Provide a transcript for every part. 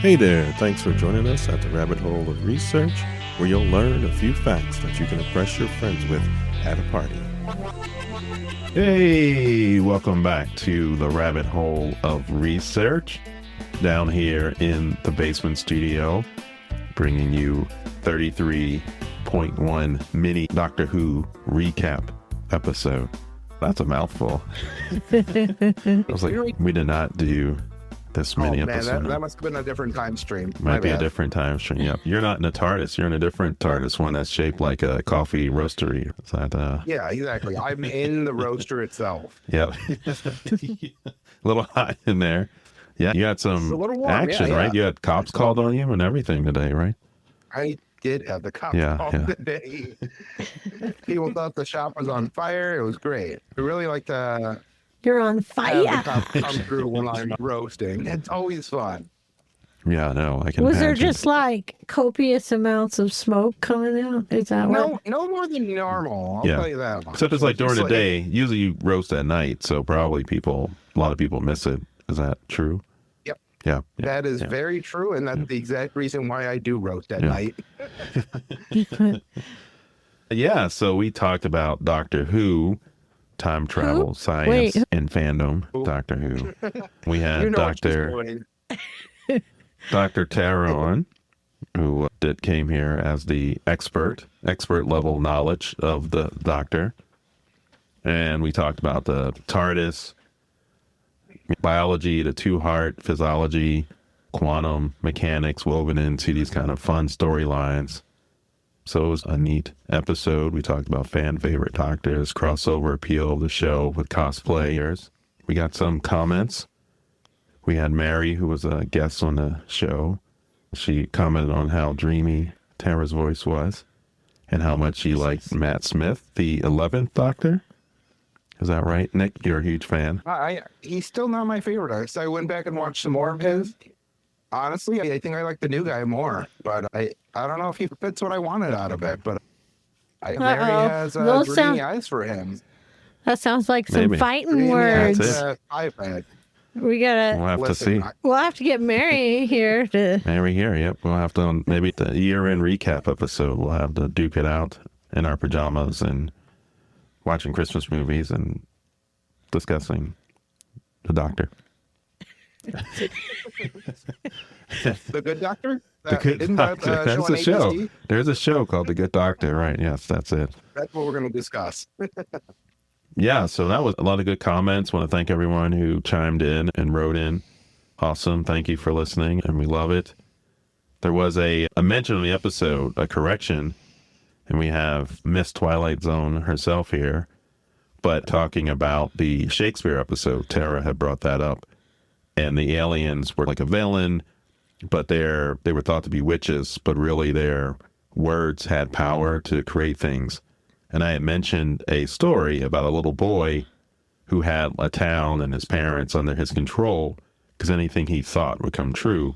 Hey there, thanks for joining us at the Rabbit Hole of Research, where you'll learn a few facts that you can impress your friends with at a party. Hey, welcome back to the Rabbit Hole of Research, down here in the basement studio, bringing you 33.1 mini Doctor Who recap episode. That's a mouthful. I was like, we did not do this mini episode. That must have been a different time stream. Might be a different time stream. Yep. You're not in a TARDIS. You're in a different TARDIS, one that's shaped like a coffee roastery. Is that, Yeah, exactly. I'm in the roaster itself. Yep. A little hot in there. Yeah, you got some warm, action, yeah. right? You had cops called on you and everything today, right? I did have the cops call today. People thought the shop was on fire. It was great. I really like to You're on have fire. the cops come through when I'm roasting. It's always fun. Yeah, no, I can Was there imagine. just like copious amounts of smoke coming out? Is that what? No more than normal. I'll tell you that much. Except it's like during the day. Usually you roast at night, so probably a lot of people miss it. Is that true? Yep. Yeah. That is very true, and that's the exact reason why I do roast at night. Yeah, so we talked about Doctor Who, time travel, science, and fandom. Doctor Who. We had Dr. Taron, who came here as the expert level knowledge of the Doctor. And we talked about the TARDIS, biology, the two-heart, physiology, quantum mechanics woven into these kind of fun storylines. So it was a neat episode. We talked about fan favorite Doctors, crossover appeal of the show with cosplayers. We got some comments. We had Mary, who was a guest on the show. She commented on how dreamy Tara's voice was and how much she liked Matt Smith, the 11th Doctor. Is that right, Nick? You're a huge fan. He's still not my favorite. So I went back and watched some more of his. Honestly, I think I like the new guy more, but I don't know if he fits what I wanted out of it. But Mary has dreamy eyes for him. That sounds like some fighting words. iPad. We gotta. We'll have to see. We'll have to get Mary here to. Mary here, yep. We'll have to, maybe the year-end recap episode, we'll have to duke it out in our pajamas and watching Christmas movies and discussing the Doctor. The Good Doctor? The Good Doctor. That's a show. There's a show called The Good Doctor, right? Yes, that's it. That's what we're going to discuss. Yeah, so that was a lot of good comments. Want to thank everyone who chimed in and wrote in. Awesome. Thank you for listening, and we love it. There was a mention in the episode, a correction, and we have Miss Twilight Zone herself here, but talking about the Shakespeare episode, Tara had brought that up, and the aliens were like a villain, but they were thought to be witches, but really their words had power to create things. And I had mentioned a story about a little boy who had a town and his parents under his control because anything he thought would come true.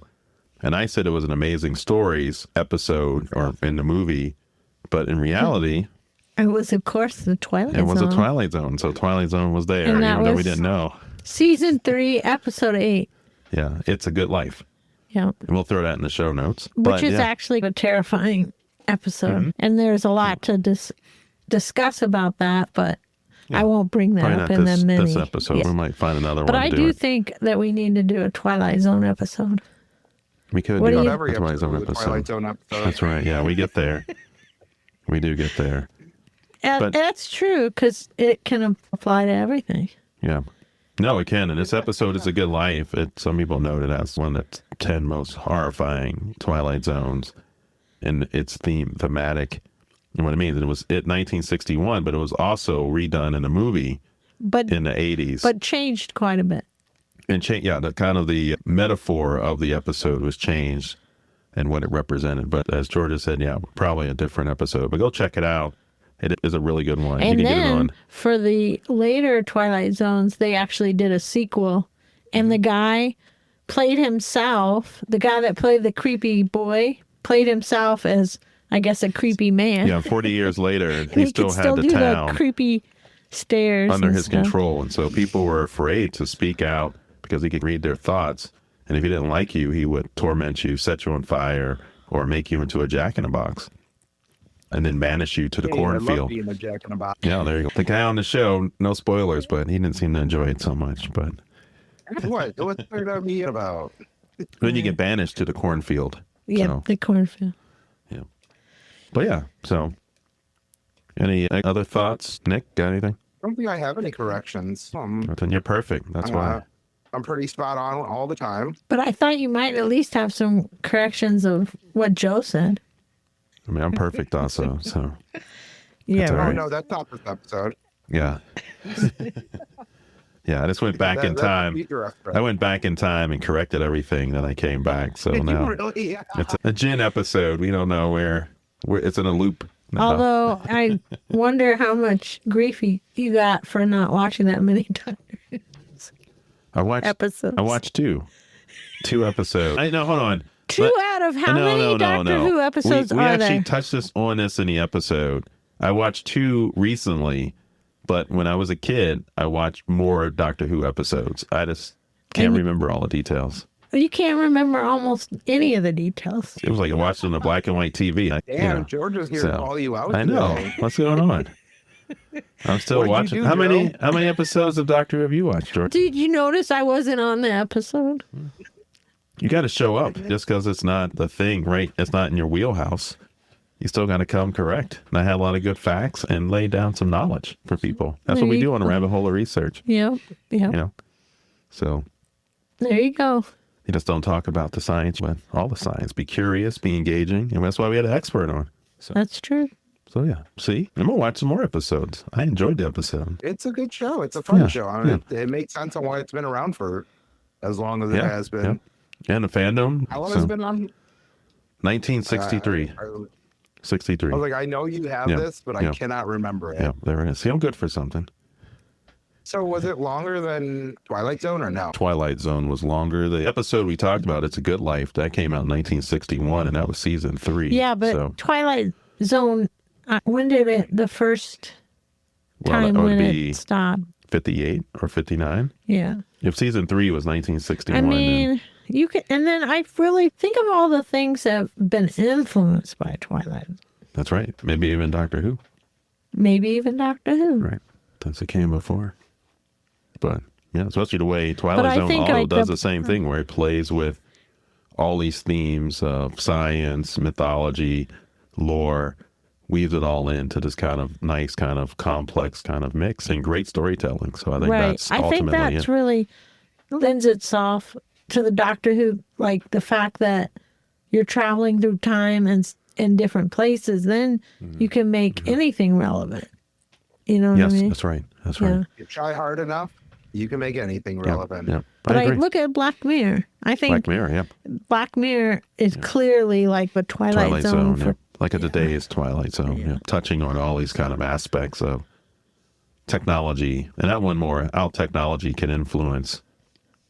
And I said it was an amazing stories episode or in the movie, but in reality, it was, of course, the Twilight Zone. It was a Twilight Zone, so Twilight Zone was there, even though we didn't know. Season 3, episode 8. Yeah, It's a Good Life. Yeah. And we'll throw that in the show notes. Which is actually a terrifying episode. Mm-hmm. And there's a lot to discuss about that, but I won't bring that up in the mini. This episode. We might find another one. But I do think that we need to do a Twilight Zone episode. We could do a Twilight Zone episode. That's right. Yeah, we get there. We do get there. And that's true, because it can apply to everything. Yeah. No, it can. And this episode is a good life. Some people note it as one of the 10 most horrifying Twilight Zones. And it's thematic. And what it means, it was 1961, but it was also redone in a movie in the 80s. But changed quite a bit. And the metaphor of the episode was changed and what it represented. But as Georgia said, probably a different episode. But go check it out. It is a really good one. And you can then get it on. For the later Twilight Zones, they actually did a sequel. And the guy played himself. The guy that played the creepy boy played himself as, I guess, a creepy man. Yeah, 40 years later, he still had the do town the creepy stairs under his control. And so people were afraid to speak out because he could read their thoughts. And if he didn't like you, he would torment you, set you on fire, or make you into a jack-in-a-box. And then banish you to the I love cornfield. being a jack-in-a-box. Yeah, there you go. The guy on the show, no spoilers, but he didn't seem to enjoy it so much. But What's there to be about? then you get banished to the cornfield. Yep, So, the cornfield. yeah. But yeah, so any other thoughts? Nick, got anything? I don't think I have any corrections. Then you're perfect. That's why. I'm pretty spot on all the time. But I thought you might at least have some corrections of what Joe said. I mean, I'm perfect also. So Yeah, all Oh right. no, that's not this episode. yeah. Yeah, I just went back in That's time. future episode. I went back in time and corrected everything. Then I came back. So Did you now really? Yeah. it's a Jin episode. We don't know where it's in a loop. now. Although I wonder how much grief you got for not watching that many times. I watched Episodes. I watched two episodes. Hold on. Two out of how many Doctor Who episodes we are actually there? touched on this in the episode. I watched two recently, but when I was a kid, I watched more Doctor Who episodes. I just can't remember all the details. You can't remember almost any of the details. It was like I watched it on a black and white TV. Damn, George is here to call you out. I know. today. What's going on? I'm still What'd you watching. do, How many Joe? episodes of Doctor Who have you watched, George? Did you notice I wasn't on the episode? You got to show up just because it's not the thing, right? It's not in your wheelhouse. You still got to come correct. And I had a lot of good facts and lay down some knowledge for people. That's what we do on a rabbit hole of research, Yep. So There you go. you just don't talk about the science, but all the science. Be curious, be engaging. And that's why we had an expert on. That's true. So yeah, see, I'm going to watch some more episodes. I enjoyed the episode. It's a good show. It's a fun Yeah, show. I mean, it makes sense on why it's been around for as long as it Yeah, has been. yeah. And the fandom. How long has it been on? 1963. I 63. was like, I know you have Yeah, this, but I yeah. cannot remember it. Yeah, there it is. See, I'm good for something. So was it longer than Twilight Zone or no? Twilight Zone was longer. The episode we talked about, It's a Good Life, that came out in 1961, and that was season 3. Yeah, but So, Twilight Zone, when did it, the first time that would when be it stopped? 58 or 59. Yeah. If season 3 was 1961, I then mean, you can, and then I really think of all the things that have been influenced by Twilight. that's right. Maybe even Doctor Who. Maybe even Doctor Who. Right. Since it came before. But yeah, especially the way I Twilight Zone think, also like, does the- the same thing, where it plays with all these themes of science, mythology, lore, weaves it all into this kind of nice, kind of complex kind of mix and great storytelling. So I think Right. that's I think ultimately that's it. really lends itself to the Doctor Who, like the fact that you're traveling through time and in different places, then you can make anything relevant. You know what Yes, I mean? that's right. That's Yeah. right. You try hard enough, you can make anything Yeah, relevant. yeah. But I I agree. look at Black Mirror. I think Black Mirror, yeah. Black Mirror is clearly like the Twilight, Zone. yeah. Like a today's Twilight Zone, yeah. Touching on all these kind of aspects of technology, and that one more, how technology can influence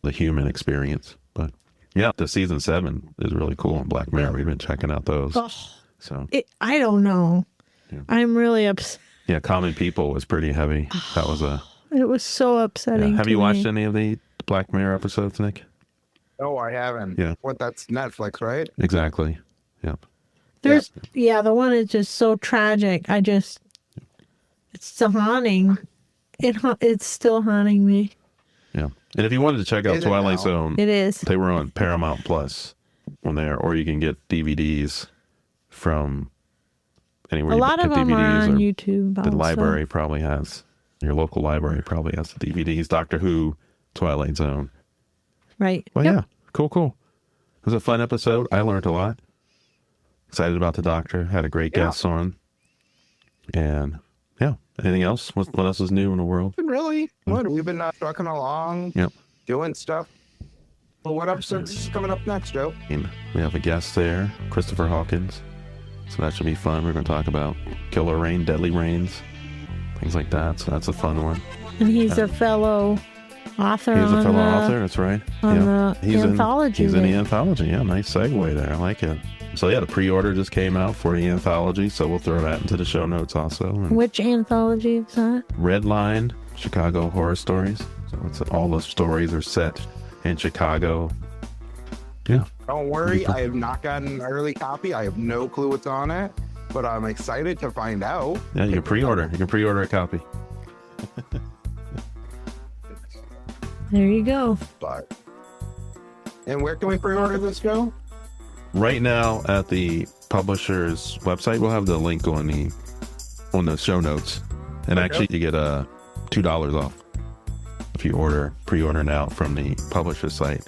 the human experience. But yeah, the season 7 is really cool in Black Mirror. We've been checking out those. Oh, So I don't know. Yeah. I'm really upset. yeah, Common People was pretty heavy. That was a. It was so upsetting. Have to you watched me. any of the Black Mirror episodes, Nick? No, I haven't. Yeah. What? That's Netflix, right? Exactly. Yep. There's the one is just so tragic. It's still haunting. It's still haunting me. Yeah. And if you wanted to check out Is it Twilight now? Zone, It is. they were on Paramount Plus on there, or you can get DVDs from anywhere. A you lot get of them are DVDs, on or YouTube. the also. library probably has. Your local library probably has the DVDs. Doctor Who, Twilight Zone. Right. Well, Yep. yeah, cool. It was a fun episode. I learned a lot. Excited about the Doctor. Had a great guest on. And yeah, anything else? What else is new in the world? Really? What? We've been trucking along, Yep. doing stuff. Well, what episodes is coming up next, Joe? And we have a guest there, Christopher Hawkins. So that should be fun. We're going to talk about killer rain, deadly rains, things like that. So that's a fun one. And he's a fellow author. He's a on fellow the, author. That's right. on the He's anthology. he's in the there. anthology. Yeah, nice segue there. I like it. So yeah, the pre-order just came out for the anthology. So we'll throw that into the show notes also. And Which anthology is that? Red Line, Chicago Horror Stories. So it's all the stories are set in Chicago Yeah. Don't worry, I have not gotten an early copy. I have no clue what's on it, but I'm excited to find out. Yeah, you can pre-order. You can pre-order a copy. There you go. But and where can we pre-order this, Joe? Right now at the publisher's website, we'll have the link on the show notes. And actually, you get $2 off if you pre-order now from the publisher's site.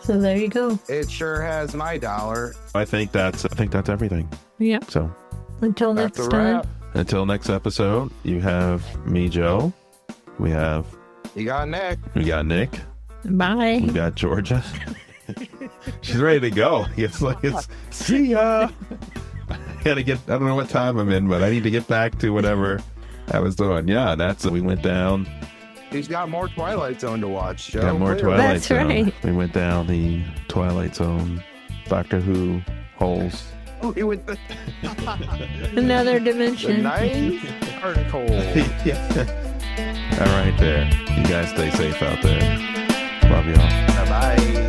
So there you go. It sure has my dollar. I think that's everything. Yep. So Until That's next a time. wrap. until next episode, you have me, Joe. We got Nick. Bye. We got Georgia. She's ready to go. It's like, see ya. I don't know what time I'm in, but I need to get back to whatever I was doing. Yeah, we went down. He's got more Twilight Zone to watch, Joe. Got more Clearly. Twilight That's Zone. right. We went down the Twilight Zone, Doctor Who holes. Oh, he went the Another dimension. nice article. Yeah. All right, there. You guys stay safe out there. Love y'all. Bye-bye.